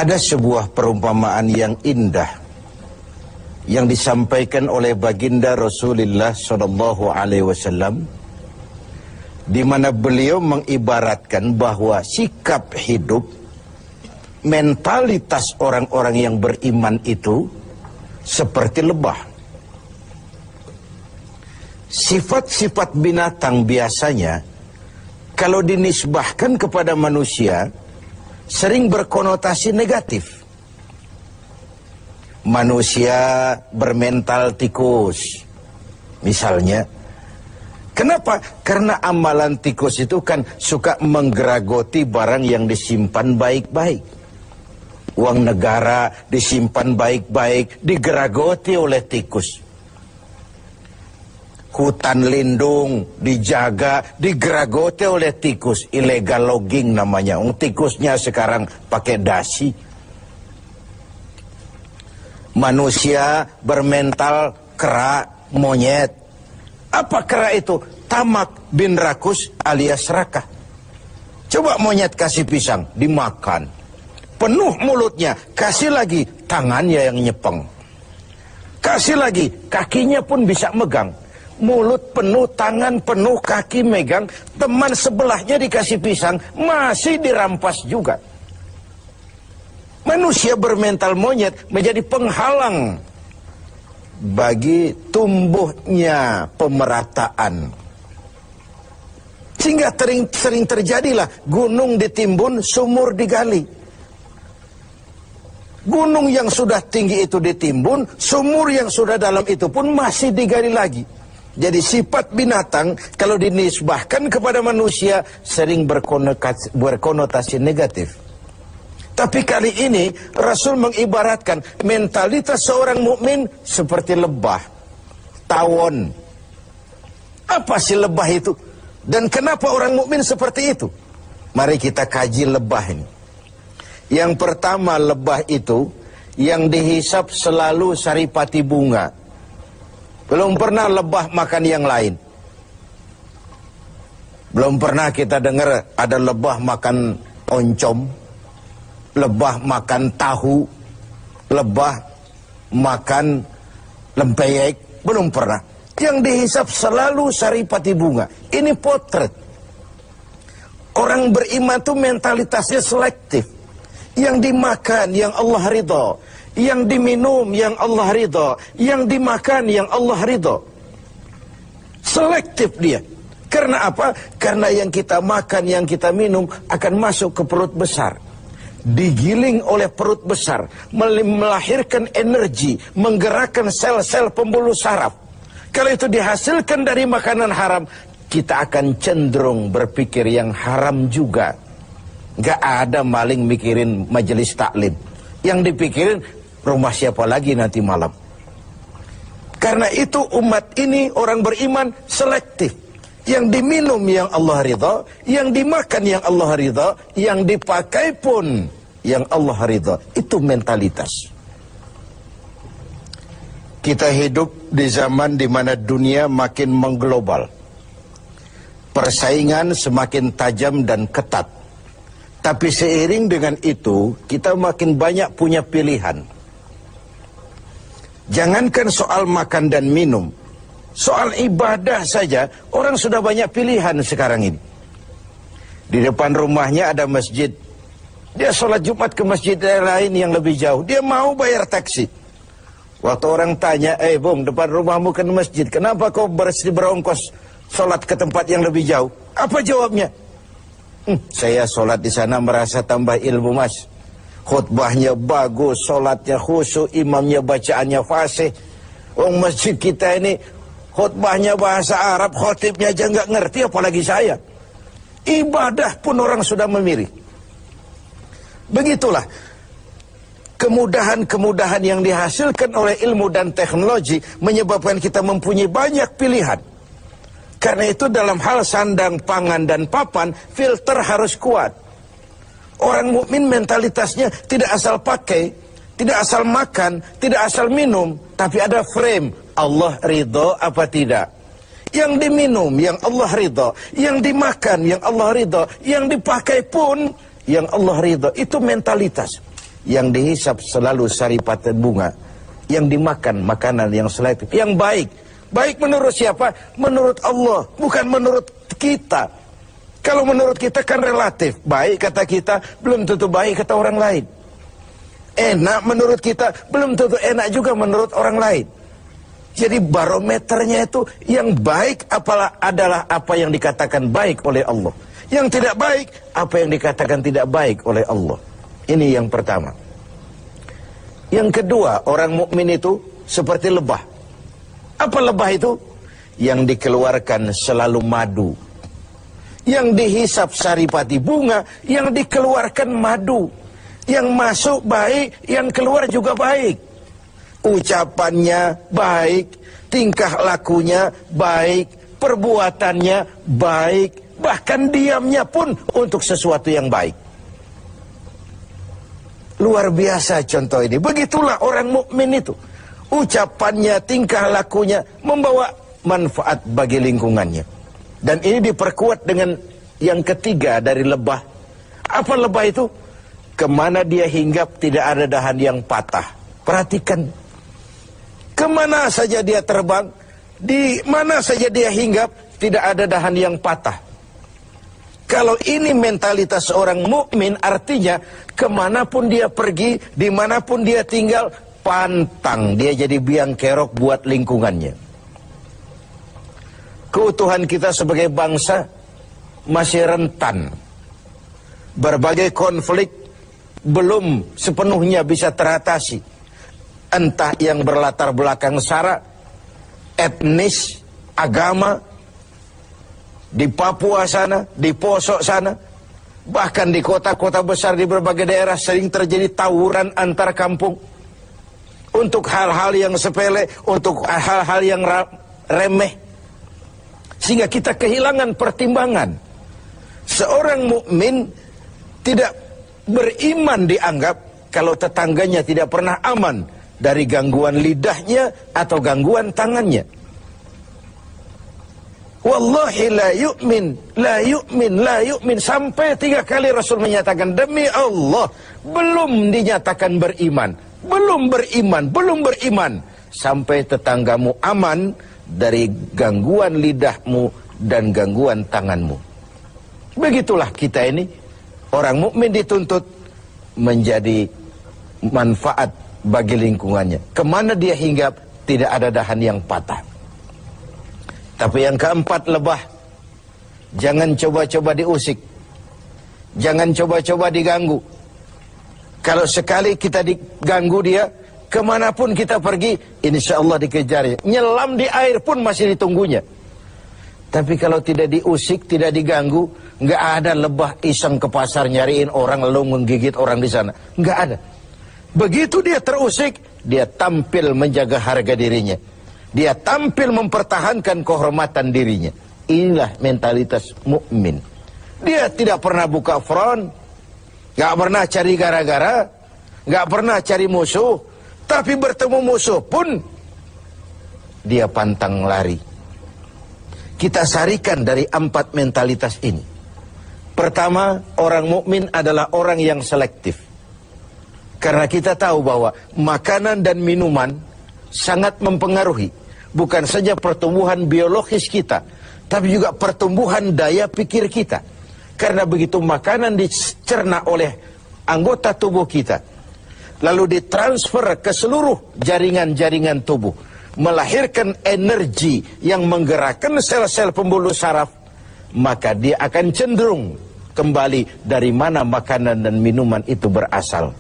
Ada sebuah perumpamaan yang indah yang disampaikan oleh baginda Rasulullah SAW, di mana beliau mengibaratkan bahwa sikap hidup, mentalitas orang-orang yang beriman itu seperti lebah. Sifat-sifat binatang biasanya kalau dinisbahkan kepada manusia sering berkonotasi negatif. Manusia bermental tikus, misalnya. Kenapa? Karena amalan tikus itu kan suka menggeragoti barang yang disimpan baik-baik. Uang negara disimpan baik-baik, digeragoti oleh tikus. Hutan lindung dijaga, digeragoti oleh tikus. Illegal logging namanya. Tikusnya sekarang pakai dasi. Manusia bermental kera, monyet. Apa kera itu? Tamak bin rakus alias rakah. Coba monyet kasih pisang, dimakan. Penuh mulutnya, kasih lagi tangannya yang nyepeng. Kasih lagi, kakinya pun bisa megang. Mulut penuh, tangan penuh, kaki megang. Teman sebelahnya dikasih pisang, masih dirampas juga. Manusia bermental monyet menjadi penghalang bagi tumbuhnya pemerataan. Sehingga sering terjadilah gunung ditimbun, sumur digali. Gunung yang sudah tinggi itu ditimbun, sumur yang sudah dalam itu pun masih digali lagi. Jadi sifat binatang kalau dinisbahkan kepada manusia sering berkonotasi negatif. Tapi kali ini Rasul mengibaratkan mentalitas seorang mukmin seperti lebah, tawon. Apa sih lebah itu? Dan kenapa orang mukmin seperti itu? Mari kita kaji lebah ini. Yang pertama, lebah itu yang dihisap selalu saripati bunga. Belum pernah lebah makan yang lain. Belum pernah kita dengar ada lebah makan oncom, lebah makan tahu, lebah makan lempeyek. Belum pernah. Yang dihisap selalu saripati bunga. Ini potret. Orang beriman itu mentalitasnya selektif. Yang dimakan yang Allah ridha, yang diminum yang Allah ridha, yang dimakan yang Allah ridha. Selektif dia. Karena apa? Karena yang kita makan, yang kita minum akan masuk ke perut besar, digiling oleh perut besar, melahirkan energi, menggerakkan sel-sel pembuluh saraf. Kalau itu dihasilkan dari makanan haram, kita akan cenderung berpikir yang haram juga. Gak ada maling mikirin majelis taklim. Yang dipikirin rumah siapa lagi nanti malam. Karena itu umat ini orang beriman selektif. Yang diminum yang Allah ridha, yang dimakan yang Allah ridha, yang dipakai pun yang Allah ridha. Itu mentalitas. Kita hidup di zaman di mana dunia makin mengglobal. Persaingan semakin tajam dan ketat. Tapi seiring dengan itu, kita makin banyak punya pilihan. Jangankan soal makan dan minum, soal ibadah saja, orang sudah banyak pilihan sekarang ini. Di depan rumahnya ada masjid. Dia sholat Jumat ke masjid lain yang lebih jauh. Dia mau bayar taksi. Waktu orang tanya, bung, depan rumahmu kan masjid, kenapa kau berongkos sholat ke tempat yang lebih jauh? Apa jawabnya? Saya sholat di sana merasa tambah ilmu, mas. Khutbahnya bagus, sholatnya khusyuk, imamnya bacaannya fasih. Masjid kita ini khutbahnya bahasa Arab, khotibnya aja nggak ngerti, apalagi saya. Ibadah pun orang sudah memilih. Begitulah kemudahan-kemudahan yang dihasilkan oleh ilmu dan teknologi menyebabkan kita mempunyai banyak pilihan. Karena itu dalam hal sandang, pangan, dan papan, filter harus kuat. Orang mukmin mentalitasnya tidak asal pakai, tidak asal makan, tidak asal minum, tapi ada frame. Allah ridho apa tidak? Yang diminum, yang Allah ridho. Yang dimakan, yang Allah ridho. Yang dipakai pun, yang Allah ridho. Itu mentalitas. yang dihisap selalu saripati bunga, yang dimakan makanan yang selektif, yang baik. Baik menurut siapa? Menurut Allah, bukan menurut kita. Kalau menurut kita kan relatif. Baik kata kita, belum tentu baik kata orang lain. Enak menurut kita, belum tentu enak juga menurut orang lain. Jadi barometernya itu yang baik adalah apa yang dikatakan baik oleh Allah. Yang tidak baik, apa yang dikatakan tidak baik oleh Allah. Ini yang pertama. Yang kedua, orang mukmin itu seperti lebah. Apa lebah itu? Yang dikeluarkan selalu madu. Yang dihisap saripati bunga, yang dikeluarkan madu. Yang masuk baik, yang keluar juga baik. Ucapannya baik, tingkah lakunya baik, perbuatannya baik, bahkan diamnya pun untuk sesuatu yang baik. Luar biasa contoh ini. Begitulah orang mukmin itu. Ucapannya, tingkah lakunya membawa manfaat bagi lingkungannya. Dan ini diperkuat dengan yang ketiga dari lebah. Apa lebah itu? Kemana dia hinggap tidak ada dahan yang patah. Perhatikan. Kemana saja dia terbang, di mana saja dia hinggap, tidak ada dahan yang patah. Kalau ini mentalitas seorang mukmin, artinya kemanapun dia pergi, dimanapun dia tinggal, pantang dia jadi biang kerok buat lingkungannya. Keutuhan kita sebagai bangsa masih rentan. Berbagai konflik belum sepenuhnya bisa teratasi. Entah yang berlatar belakang sara, etnis, agama, di Papua sana, di Poso sana, bahkan di kota-kota besar di berbagai daerah sering terjadi tawuran antar kampung. Untuk hal-hal yang sepele, untuk hal-hal yang remeh. Sehingga kita kehilangan pertimbangan. Seorang mukmin tidak beriman dianggap kalau tetangganya tidak pernah aman dari gangguan lidahnya atau gangguan tangannya. Wallahi la yu'min, la yu'min, la yu'min. Sampai 3 kali Rasul menyatakan, demi Allah, belum dinyatakan beriman. Belum beriman, belum beriman. Sampai tetanggamu aman dari gangguan lidahmu dan gangguan tanganmu. Begitulah kita ini. Orang mukmin dituntut menjadi manfaat bagi lingkungannya. Kemana dia hinggap, tidak ada dahan yang patah. Tapi yang keempat, lebah. Jangan coba-coba diusik. Jangan coba-coba diganggu. Kalau sekali kita diganggu dia, kemanapun kita pergi, insya Allah dikejar. Nyelam di air pun masih ditunggunya. Tapi kalau tidak diusik, tidak diganggu, nggak ada lebah iseng ke pasar nyariin orang lalu menggigit orang di sana. Nggak ada. Begitu dia terusik, dia tampil menjaga harga dirinya. Dia tampil mempertahankan kehormatan dirinya. Inilah mentalitas mukmin. Dia tidak pernah buka front, gak pernah cari gara-gara, gak pernah cari musuh. Tapi bertemu musuh pun dia pantang lari. Kita sarikan dari 4 mentalitas ini. Pertama, orang mukmin adalah orang yang selektif. Karena kita tahu bahwa makanan dan minuman sangat mempengaruhi bukan saja pertumbuhan biologis kita, tapi juga pertumbuhan daya pikir kita. Karena begitu makanan dicerna oleh anggota tubuh kita, lalu ditransfer ke seluruh jaringan-jaringan tubuh, melahirkan energi yang menggerakkan sel-sel pembuluh saraf, maka dia akan cenderung kembali dari mana makanan dan minuman itu berasal.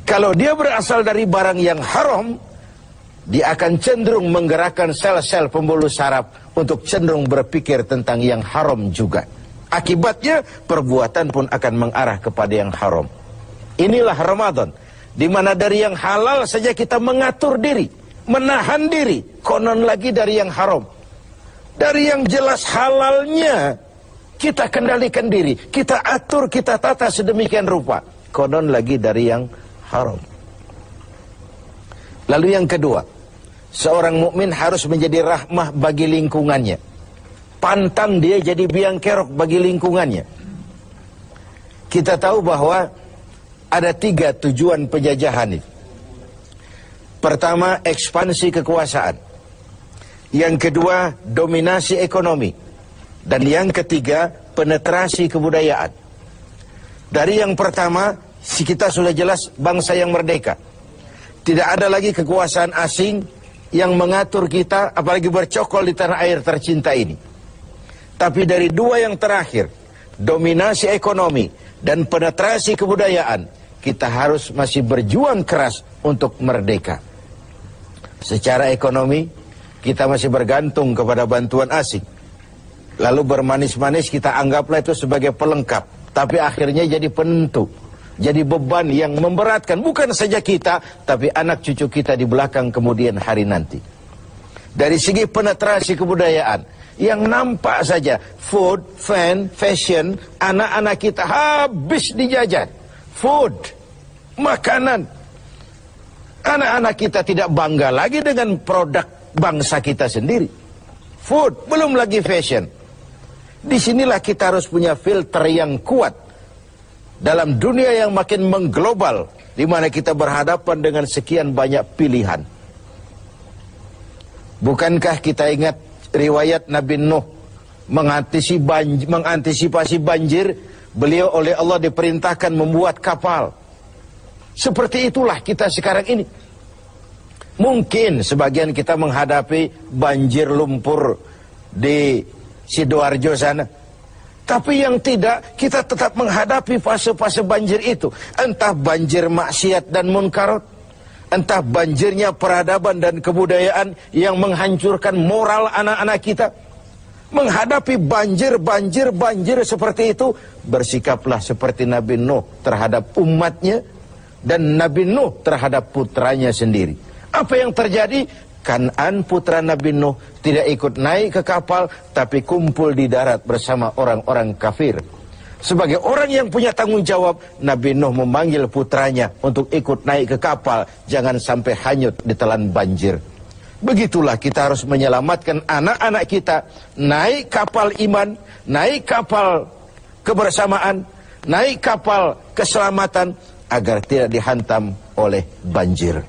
Kalau dia berasal dari barang yang haram, dia akan cenderung menggerakkan sel-sel pembuluh saraf untuk cenderung berpikir tentang yang haram juga. Akibatnya perbuatan pun akan mengarah kepada yang haram. Inilah Ramadan, di mana dari yang halal saja kita mengatur diri, menahan diri, konon lagi dari yang haram. Dari yang jelas halalnya kita kendalikan diri, kita atur, kita tata sedemikian rupa, konon lagi dari yang haram. Lalu yang kedua, seorang mukmin harus menjadi rahmah bagi lingkungannya. Pantang dia jadi biang kerok bagi lingkungannya. Kita tahu bahwa ada 3 tujuan penjajahan itu. Pertama, ekspansi kekuasaan. Yang kedua, dominasi ekonomi. Dan yang ketiga, penetrasi kebudayaan. Dari yang pertama, kita sudah jelas bangsa yang merdeka. Tidak ada lagi kekuasaan asing yang mengatur kita, apalagi bercokol di tanah air tercinta ini. Tapi dari 2 yang terakhir, dominasi ekonomi dan penetrasi kebudayaan, kita harus masih berjuang keras untuk merdeka. Secara ekonomi, kita masih bergantung kepada bantuan asing. Lalu bermanis-manis kita anggaplah itu sebagai pelengkap. Tapi akhirnya jadi penentu. Jadi beban yang memberatkan. Bukan saja kita, tapi anak cucu kita di belakang kemudian hari nanti. Dari segi penetrasi kebudayaan, yang nampak saja, food, fan, fashion, anak-anak kita habis dijajan. Food, makanan. Anak-anak kita tidak bangga lagi dengan produk bangsa kita sendiri. Food, belum lagi fashion. Disinilah kita harus punya filter yang kuat dalam dunia yang makin mengglobal, di mana kita berhadapan dengan sekian banyak pilihan. Bukankah kita ingat riwayat Nabi Nuh mengantisipasi banjir? Beliau oleh Allah diperintahkan membuat kapal. Seperti itulah kita sekarang ini. Mungkin sebagian kita menghadapi banjir lumpur di Sidoarjo sana. Tapi yang tidak, kita tetap menghadapi fase-fase banjir itu. Entah banjir maksiat dan munkarat, entah banjirnya peradaban dan kebudayaan yang menghancurkan moral anak-anak kita. Menghadapi banjir seperti itu, bersikaplah seperti Nabi Nuh terhadap umatnya dan Nabi Nuh terhadap putranya sendiri. Apa yang terjadi? Kan'an putra Nabi Nuh tidak ikut naik ke kapal, tapi kumpul di darat bersama orang-orang kafir. Sebagai orang yang punya tanggung jawab, Nabi Nuh memanggil putranya untuk ikut naik ke kapal, jangan sampai hanyut ditelan banjir. Begitulah kita harus menyelamatkan anak-anak kita, naik kapal iman, naik kapal kebersamaan, naik kapal keselamatan, agar tidak dihantam oleh banjir.